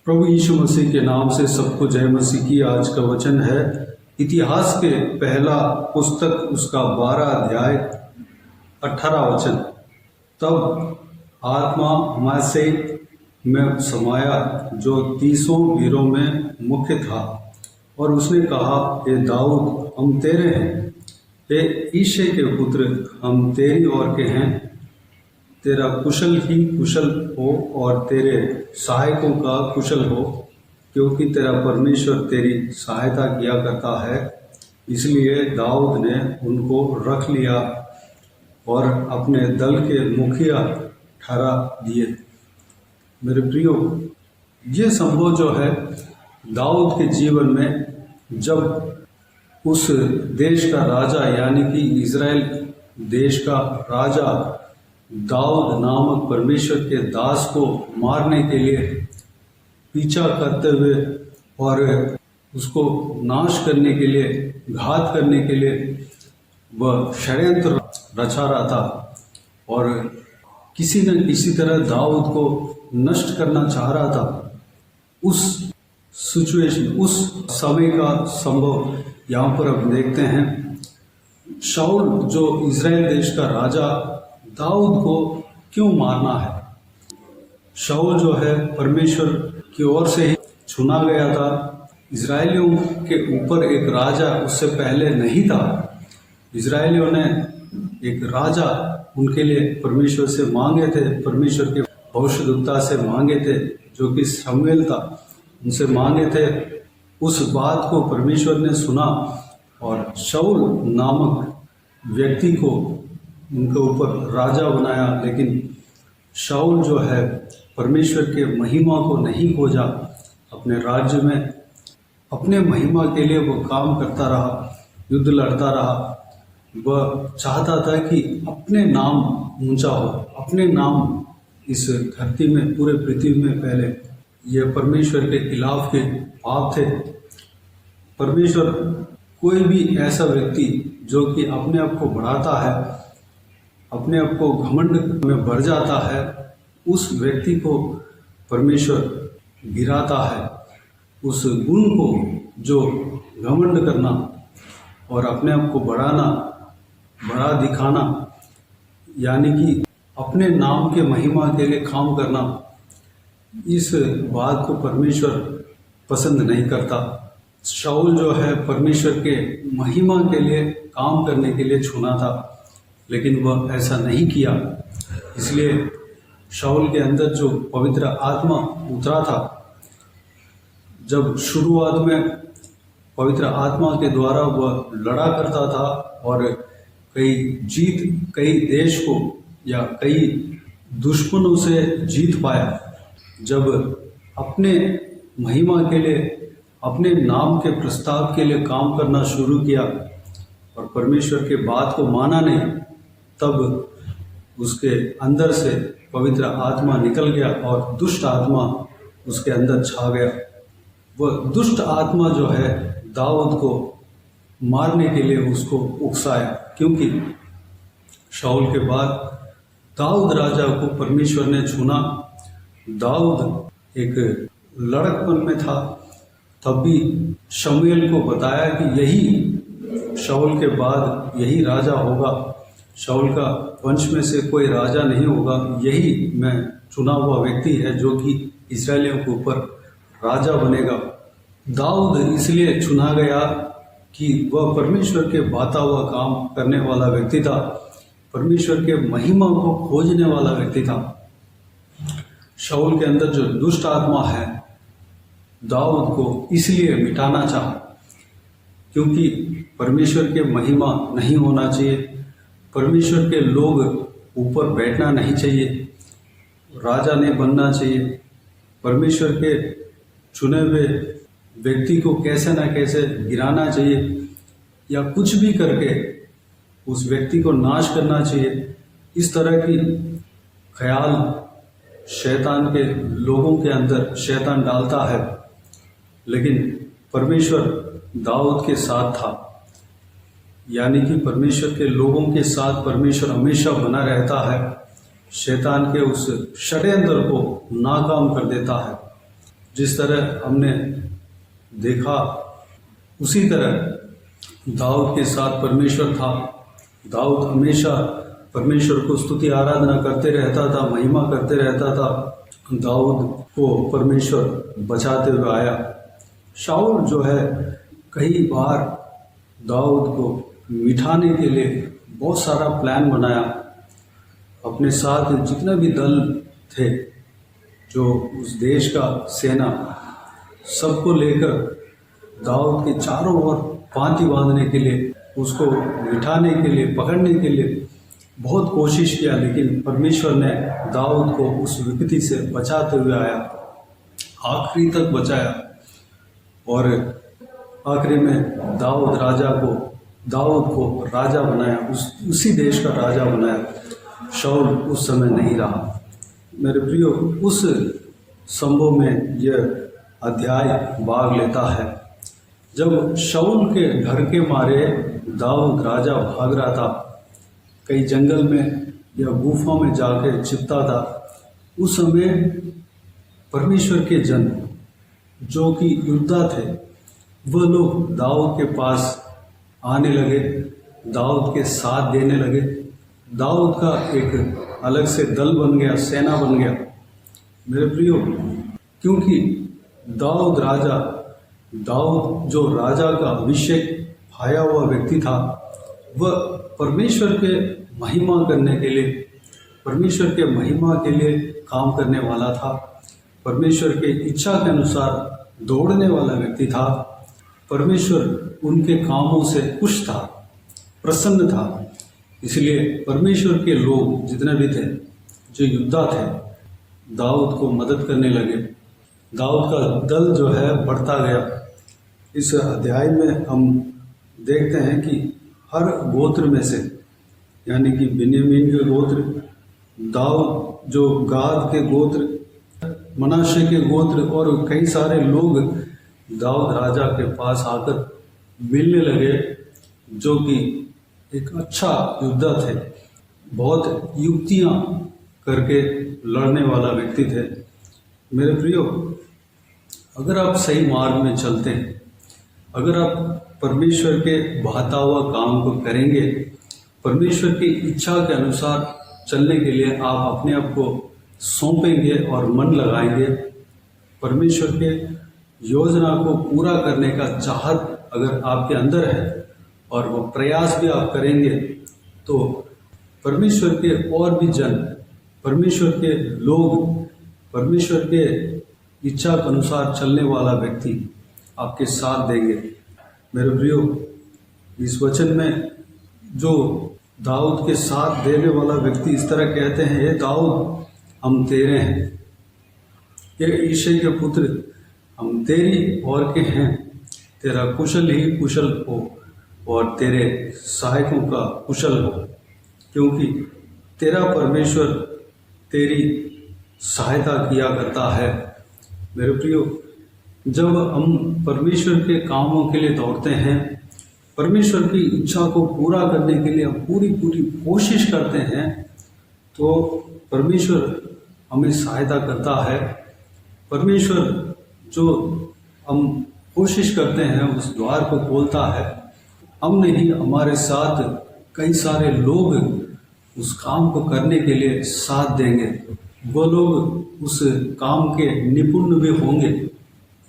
प्रभु यीशु मसीह के नाम से सबको जय मसीह की। आज का वचन है इतिहास के पहला पुस्तक उसका 12 अध्याय 18 वचन। तब आत्मा हमासे में समाया जो 30 वीरों में मुख्य था और उसने कहा, हे दाऊद हम तेरे हैं, हे ईशे के पुत्र हम तेरी ओर के हैं। तेरा कुशल ही कुशल हो और तेरे सहायकों का कुशल हो, क्योंकि तेरा परमेश्वर तेरी सहायता किया करता है। इसलिए दाऊद ने उनको रख लिया और अपने दल के मुखिया ठहरा दिए। मेरे प्रियो, ये संभव जो है दाऊद के जीवन में, जब उस देश का राजा यानी कि इज़राइल देश का राजा दाऊद नामक परमेश्वर के दास को मारने के लिए पीछा करते हुए और उसको नाश करने के लिए, घात करने के लिए वह षड्यंत्र रचा रहा था और किसी न किसी तरह दाऊद को नष्ट करना चाह रहा था। उस सिचुएशन, उस समय का संभव यहाँ पर अब देखते हैं। शाऊल जो इज़राइल देश का राजा दाऊद को क्यों मारना है? शाऊल जो है परमेश्वर की ओर से ही चुना गया था। इज़राइलियों के ऊपर एक राजा उससे पहले नहीं था। इज़राइलियों ने एक राजा उनके लिए परमेश्वर से मांगे थे, परमेश्वर के भविष्यद्वक्ता से मांगे थे जो कि शमूएल था, उनसे मांगे थे। उस बात को परमेश्वर ने सुना और शाऊल नामक व्यक्ति को उनके ऊपर राजा बनाया। लेकिन शाऊल जो है परमेश्वर के महिमा को नहीं खोजा अपने राज्य में। अपने महिमा के लिए वो काम करता रहा, युद्ध लड़ता रहा। वह चाहता था कि अपने नाम ऊंचा हो, अपने नाम इस धरती में, पूरे पृथ्वी में पहले। यह परमेश्वर के खिलाफ के पाप थे। परमेश्वर कोई भी ऐसा व्यक्ति जो कि अपने आप को बढ़ाता है, अपने आप को घमंड में भर जाता है, उस व्यक्ति को परमेश्वर गिराता है। उस गुण को, जो घमंड करना और अपने आप को बढ़ाना, बड़ा दिखाना, यानी कि अपने नाम के महिमा के लिए काम करना, इस बात को परमेश्वर पसंद नहीं करता। शाऊल जो है परमेश्वर के महिमा के लिए काम करने के लिए चुना था, लेकिन वह ऐसा नहीं किया। इसलिए शाऊल के अंदर जो पवित्र आत्मा उतरा था, जब शुरुआत में पवित्र आत्मा के द्वारा वह लड़ा करता था और कई देश को या कई दुश्मनों से जीत पाया। जब अपने महिमा के लिए, अपने नाम के प्रस्ताव के लिए काम करना शुरू किया और परमेश्वर के बात को माना नहीं, तब उसके अंदर से पवित्र आत्मा निकल गया और दुष्ट आत्मा उसके अंदर छा गया। वह दुष्ट आत्मा जो है दाऊद को मारने के लिए उसको उकसाया, क्योंकि शाऊल के बाद दाऊद राजा को परमेश्वर ने चुना। दाऊद एक लड़कपन में था, तब भी शमूएल को बताया कि यही शाऊल के बाद यही राजा होगा, शाऊल का वंश में से कोई राजा नहीं होगा, यही मैं चुना हुआ व्यक्ति है जो कि इस्राएलियों के ऊपर राजा बनेगा। दाऊद इसलिए चुना गया कि वह परमेश्वर के बाता हुआ काम करने वाला व्यक्ति था, परमेश्वर के महिमा को खोजने वाला व्यक्ति था। शाऊल के अंदर जो दुष्ट आत्मा है, दाऊद को इसलिए मिटाना चाहा क्योंकि परमेश्वर के महिमा नहीं होना चाहिए, परमेश्वर के लोग ऊपर बैठना नहीं चाहिए, राजा नहीं बनना चाहिए। परमेश्वर के चुने हुए व्यक्ति को कैसे ना कैसे गिराना चाहिए या कुछ भी करके उस व्यक्ति को नाश करना चाहिए। इस तरह की ख्याल शैतान के लोगों के अंदर शैतान डालता है, लेकिन परमेश्वर दाऊद के साथ था, यानी कि परमेश्वर के लोगों के साथ परमेश्वर हमेशा बना रहता है। शैतान के उस षड्यंत्र को नाकाम कर देता है। जिस तरह हमने देखा उसी तरह दाऊद के साथ परमेश्वर था। दाऊद हमेशा परमेश्वर को स्तुति आराधना करते रहता था, महिमा करते रहता था। दाऊद को परमेश्वर बचाते हुए आया। शाऊल जो है कई बार दाऊद को मिटाने के लिए बहुत सारा प्लान बनाया। अपने साथ जितने भी दल थे, जो उस देश का सेना, सबको लेकर दाऊद के चारों ओर पांति बांधने के लिए, उसको मिटाने के लिए, पकड़ने के लिए बहुत कोशिश किया, लेकिन परमेश्वर ने दाऊद को उस विपत्ति से बचाते हुए आया, आखिरी तक बचाया। और आखिरी में दाऊद को राजा बनाया, उसी देश का राजा बनाया। शाऊल उस समय नहीं रहा। मेरे प्रियो, उस संभव में यह अध्याय भाग लेता है जब शाऊल के घर के मारे दाऊद राजा भाग रहा था, कई जंगल में या गुफा में जाकर छिपता था। उस समय परमेश्वर के जन जो कि योद्धा थे, वह लोग दाऊद के पास आने लगे, दाऊद के साथ देने लगे। दाऊद का एक अलग से दल बन गया, सेना बन गया। मेरे प्रियो, क्योंकि दाऊद जो राजा का अभिषेक पाया हुआ व्यक्ति था, वह परमेश्वर के महिमा करने के लिए, परमेश्वर के महिमा के लिए काम करने वाला था। परमेश्वर के इच्छा के अनुसार दौड़ने वाला व्यक्ति था। परमेश्वर उनके कामों से खुश था, प्रसन्न था। इसलिए परमेश्वर के लोग जितने भी थे, जो योद्धा थे, दाऊद को मदद करने लगे। दाऊद का दल जो है बढ़ता गया। इस अध्याय में हम देखते हैं कि हर गोत्र में से, यानी कि बिन्यामीन के गोत्र, दाऊद जो गाद के गोत्र, मनाशे के गोत्र, और कई सारे लोग दाऊद राजा के पास आकर मिलने लगे, जो कि एक अच्छा योद्धा थे, बहुत युक्तियां करके लड़ने वाला व्यक्ति थे। मेरे प्रियो, अगर आप सही मार्ग में चलते हैं, अगर आप परमेश्वर के बहाता हुआ काम को करेंगे, परमेश्वर की इच्छा के अनुसार चलने के लिए आप अपने आप को सौंपेंगे और मन लगाएंगे, परमेश्वर के योजना को पूरा करने का चाहत अगर आपके अंदर है और वो प्रयास भी आप करेंगे, तो परमेश्वर के और भी जन, परमेश्वर के लोग, परमेश्वर के इच्छा के अनुसार चलने वाला व्यक्ति आपके साथ देंगे। मेरे प्रियो, इस वचन में जो दाऊद के साथ देने वाला व्यक्ति इस तरह कहते हैं, ये दाऊद हम तेरे हैं, ये ईशै के पुत्र हम तेरी और के हैं, तेरा कुशल ही कुशल हो और तेरे सहायकों का कुशल हो, क्योंकि तेरा परमेश्वर तेरी सहायता किया करता है। मेरे प्रियो, जब हम परमेश्वर के कामों के लिए दौड़ते हैं, परमेश्वर की इच्छा को पूरा करने के लिए हम पूरी कोशिश करते हैं, तो परमेश्वर हमें सहायता करता है। परमेश्वर जो हम कोशिश करते हैं उस द्वार को खोलता है। हम नहीं, हमारे साथ कई सारे लोग उस काम को करने के लिए साथ देंगे। वो लोग उस काम के निपुण भी होंगे।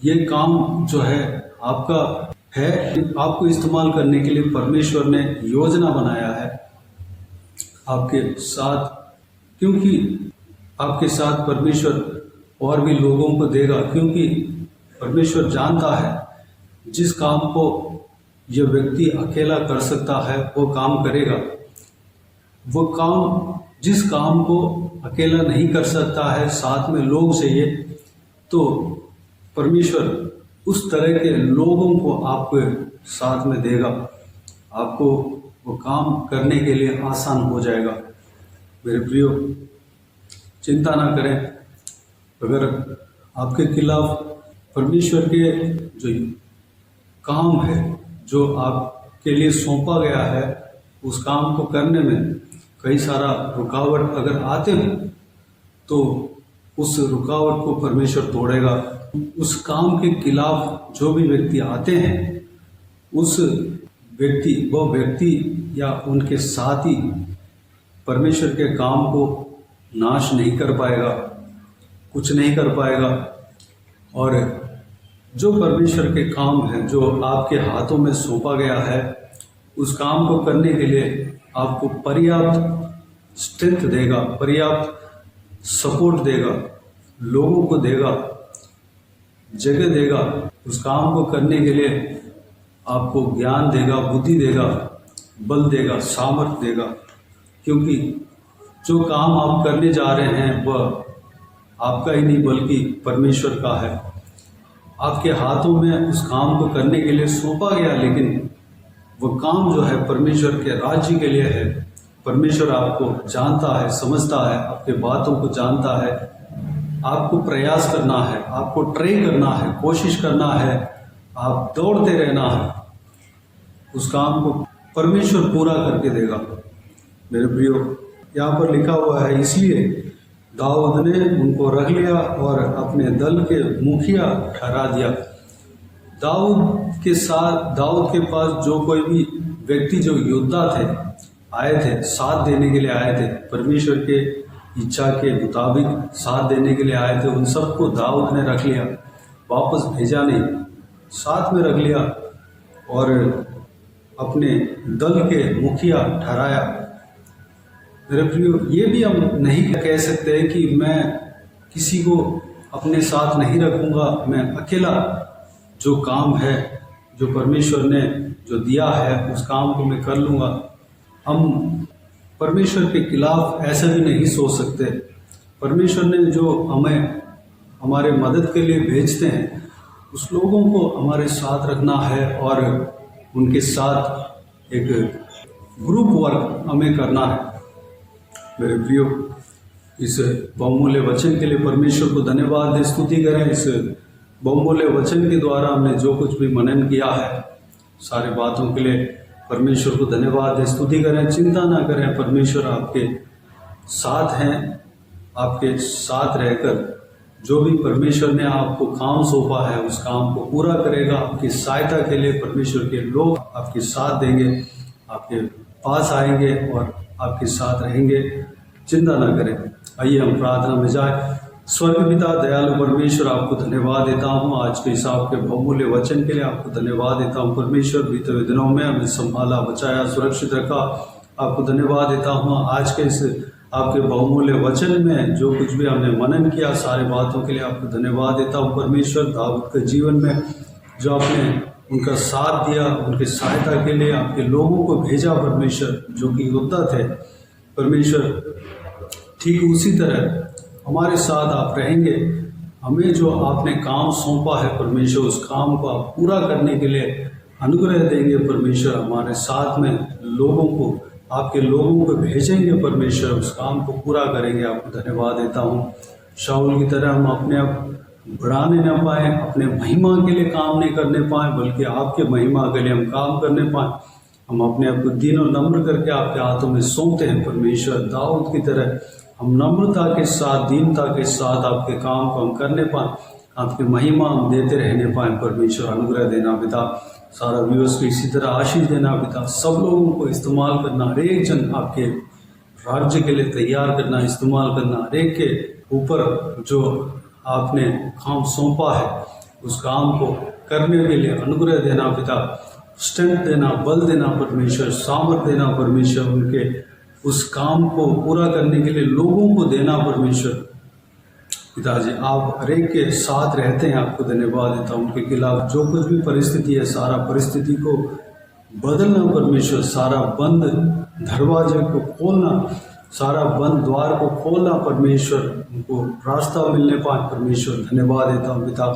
ये काम जो है आपका है, आपको इस्तेमाल करने के लिए परमेश्वर ने योजना बनाया है आपके साथ, क्योंकि आपके साथ परमेश्वर और भी लोगों को देगा, क्योंकि परमेश्वर जानता है जिस काम को यह व्यक्ति अकेला कर सकता है वो काम करेगा। वो काम, जिस काम को अकेला नहीं कर सकता है, साथ में लोग चाहिए, तो परमेश्वर उस तरह के लोगों को आपके साथ में देगा। आपको वो काम करने के लिए आसान हो जाएगा। मेरे प्रियो, चिंता ना करें। अगर आपके खिलाफ परमेश्वर के जो काम है, जो आपके लिए सौंपा गया है, उस काम को करने में कई सारा रुकावट अगर आते हो, तो उस रुकावट को परमेश्वर तोड़ेगा। उस काम के खिलाफ जो भी व्यक्ति आते हैं, उस व्यक्ति या उनके साथी परमेश्वर के काम को नाश नहीं कर पाएगा, कुछ नहीं कर पाएगा। और जो परमेश्वर के काम है, जो आपके हाथों में सौंपा गया है, उस काम को करने के लिए आपको पर्याप्त स्ट्रेंथ देगा, पर्याप्त सपोर्ट देगा, लोगों को देगा, जगह देगा। उस काम को करने के लिए आपको ज्ञान देगा, बुद्धि देगा, बल देगा, सामर्थ्य देगा। क्योंकि जो काम आप करने जा रहे हैं वह आपका ही नहीं बल्कि परमेश्वर का है। आपके हाथों में उस काम को करने के लिए सौंपा गया, लेकिन वह काम जो है परमेश्वर के राज्य के लिए है। परमेश्वर आपको जानता है, समझता है, आपके बातों को जानता है। आपको प्रयास करना है, आपको ट्राई करना है, कोशिश करना है, आप दौड़ते रहना है। उस काम को परमेश्वर पूरा करके देगा। मेरे प्रियो, यहाँ पर लिखा हुआ है, इसलिए दाऊद ने उनको रख लिया और अपने दल के मुखिया ठहरा दिया। दाऊद के पास जो कोई भी व्यक्ति, जो योद्धा थे, आए थे, साथ देने के लिए आए थे, परमेश्वर के इच्छा के मुताबिक साथ देने के लिए आए थे, उन सबको दाऊद ने रख लिया, वापस भेजा नहीं, साथ में रख लिया और अपने दल के मुखिया ठहराया। मेरे प्रियो, ये भी हम नहीं कह सकते कि मैं किसी को अपने साथ नहीं रखूंगा, मैं अकेला जो काम है, जो परमेश्वर ने जो दिया है, उस काम को मैं कर लूँगा। हम परमेश्वर के खिलाफ ऐसा भी नहीं सोच सकते। परमेश्वर ने जो हमें हमारे मदद के लिए भेजते हैं, उस लोगों को हमारे साथ रखना है और उनके साथ एक ग्रुप वर्क हमें करना है। मेरे प्रियो, इस बहुमूल्य वचन के लिए परमेश्वर को धन्यवाद दें, स्तुति करें। इस बहुमूल्य वचन के द्वारा हमने जो कुछ भी मनन किया है, सारे बातों के लिए परमेश्वर को धन्यवाद दें, स्तुति करें। चिंता ना करें, परमेश्वर आपके साथ हैं। आपके साथ रहकर जो भी परमेश्वर ने आपको काम सौंपा है, उस काम को पूरा करेगा। आपकी सहायता के लिए परमेश्वर के लोग आपके साथ देंगे, आपके पास आएंगे और आपके साथ रहेंगे। चिंता ना करें। आइए हम प्रार्थना में जाए। स्वर्ग पिता दयालु परमेश्वर, आपको धन्यवाद देता हूँ आज के इस आपके बहुमूल्य वचन के लिए। आपको धन्यवाद देता हूँ परमेश्वर, बीते हुए दिनों में हमें संभाला, बचाया, सुरक्षित रखा। आपको धन्यवाद देता हूँ आज के इस आपके बहुमूल्य वचन में जो कुछ भी हमने मनन किया, सारे बातों के लिए आपको धन्यवाद देता हूँ परमेश्वर। दाऊद के जीवन में जो आपने उनका साथ दिया, उनकी सहायता के लिए आपके लोगों को भेजा परमेश्वर, जो कि योद्धा थे परमेश्वर, ठीक उसी तरह हमारे साथ आप रहेंगे। हमें जो आपने काम सौंपा है परमेश्वर, उस काम को आप पूरा करने के लिए अनुग्रह देंगे परमेश्वर। हमारे साथ में लोगों को, आपके लोगों को भेजेंगे परमेश्वर, उस काम को पूरा करेंगे। आपको धन्यवाद देता हूँ। शाऊल की तरह हम अपने आप बढ़ाने न पाए, अपने महिमा के लिए काम नहीं करने पाए, बल्कि आपके महिमा के लिए हम काम करने पाए। हम अपने आप को दीन और नम्र करके आपके हाथों में सौंपते हैं परमेश्वर। दाऊद की तरह हम नम्रता के साथ, दीनता के साथ आपके काम को हम करने पाए, आपकी महिमा हम देते रहने पाए परमेश्वर। अनुग्रह देना पिता, सारा व्यूअर्स को इसी तरह आशीष देना पिता, सब लोगों को इस्तेमाल करना, हर एक जन आपके राज्य के लिए तैयार करना, इस्तेमाल करना, हर एक के ऊपर जो आपने काम सौंपा है, उस काम को करने के लिए अनुग्रह देना पिता, स्ट्रेंथ देना, बल देना परमेश्वर, सामर्थ्य देना परमेश्वर, उनके उस काम को पूरा करने के लिए लोगों को देना परमेश्वर। पिताजी, आप हर एक के साथ रहते हैं, आपको धन्यवाद देता हूँ। उनके खिलाफ जो कुछ भी परिस्थिति है, सारा परिस्थिति को बदलना परमेश्वर, सारा बंद दरवाजे को खोलना, सारा बंद द्वार को खोलना परमेश्वर, उनको रास्ता मिलने पाए परमेश्वर। धन्यवाद देता हूँ पिता,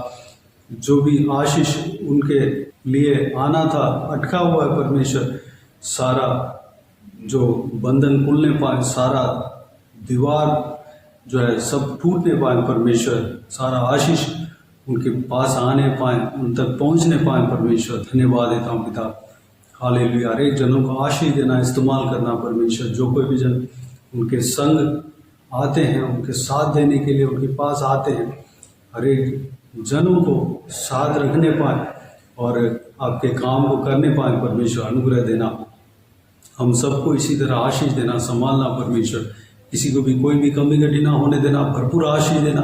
जो भी आशीष उनके लिए आना था, अटका हुआ है परमेश्वर, सारा जो बंधन खुलने पाए, सारा दीवार जो है सब टूटने पाए परमेश्वर, सारा आशीष उनके पास आने पाए, उन तक पहुंचने पाए परमेश्वर। धन्यवाद देता हूँ पिता। हालेलुया। हर एक जनों को आशीष देना, इस्तेमाल करना परमेश्वर। जो कोई भी जन उनके संग आते हैं, उनके साथ देने के लिए उनके पास आते हैं, हर एक जनों को साथ रखने पाए और आपके काम को करने पाए। परमेश्वर अनुग्रह देना, हम सबको इसी तरह आशीष देना, संभालना परमेश्वर। किसी को भी कोई भी कमी घटी ना होने देना, भरपूर आशीष देना।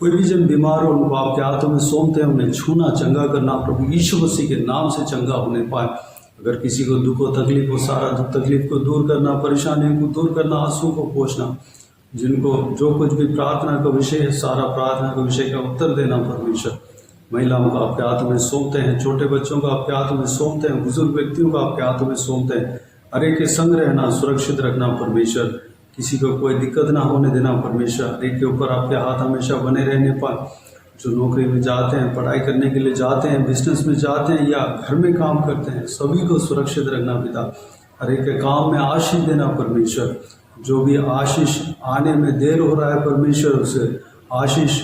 कोई भी जन बीमार हो उनको आपके हाथों में सौंपते हैं, उन्हें छूना, चंगा करना प्रभु यीशु मसीह के नाम से चंगा होने पाए। अगर किसी को दुख हो, तकलीफ हो, सारा दुख तकलीफ को दूर करना, परेशानियों को दूर करना, आंसू को पोंछना। जिनको जो कुछ भी प्रार्थना का विषय है, सारा प्रार्थना का विषय का उत्तर देना परमेश्वर। महिलाओं को आपके हाथों में सौंपते हैं, छोटे बच्चों को आपके हाथों में सौंपते हैं, बुजुर्ग व्यक्तियों को आपके हाथों में सौंपते हैं। हर एक के संग रहना, सुरक्षित रखना परमेश्वर। किसी को कोई दिक्कत ना होने देना परमेश्वर। हर एक के ऊपर आपके हाथ हमेशा बने रहने पाए। जो नौकरी में जाते हैं, पढ़ाई करने के लिए जाते हैं, बिजनेस में जाते हैं या घर में काम करते हैं, सभी को सुरक्षित रखना पिता। हर एक के काम में आशीष देना परमेश्वर। जो भी आशीष आने में देर हो रहा है परमेश्वर, उसे आशीष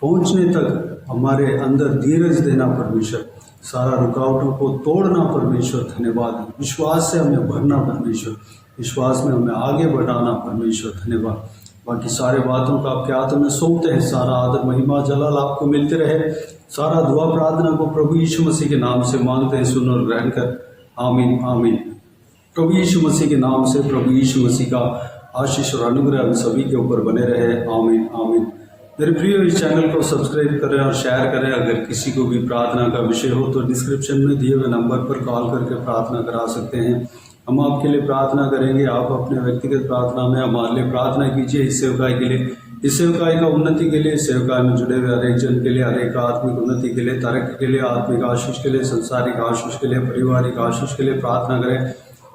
पहुंचने तक हमारे अंदर धीरज देना परमेश्वर। सारा रुकावटों को तोड़ना परमेश्वर। धन्यवाद। विश्वास से हमें भरना परमेश्वर, विश्वास में हमें आगे बढ़ाना परमेश्वर। धन्यवाद। बाकी सारे बातों को आपके हाथों में सौंपते हैं। सारा आदर महिमा जलाल आपको मिलते रहे। सारा दुआ प्रार्थना को प्रभु यीशु मसीह के नाम से मांगते हैं, सुन और ग्रहण कर। आमीन आमीन। प्रभु यीशु मसीह के नाम से प्रभु यीशु मसीह का आशीष और अनुग्रह हम सभी के ऊपर बने रहे। आमीन आमीन। मेरे प्रिय, इस चैनल को सब्सक्राइब करें और शेयर करें। अगर किसी को भी प्रार्थना का विषय हो तो डिस्क्रिप्शन में दिए हुए नंबर पर कॉल करके प्रार्थना करा सकते हैं। हम आपके लिए प्रार्थना करेंगे। आप अपने व्यक्तिगत प्रार्थना में हमारे लिए प्रार्थना कीजिए। इस सेवकाई के लिए, इस सेवकाई का उन्नति के लिए, सेवकाई में जुड़े हुए हर एक जन के लिए, हर एक आत्मिक उन्नति के लिए, तरक्की के लिए, आत्मिक आशीष के लिए, संसारिक आशीष के लिए, पारिवारिक आशीष के लिए प्रार्थना करें।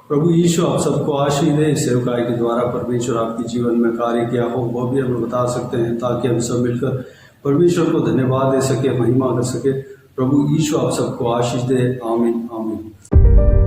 प्रभु यीशु आप सबको आशीष दे। इस सेवकाई के द्वारा परमेश्वर आपके जीवन में कार्य किया हो वो भी हमें बता सकते हैं, ताकि हम सब मिलकर परमेश्वर को धन्यवाद दे सके, महिमा कर सके। प्रभु यीशु आप सबको आशीष दे। आमीन आमीन।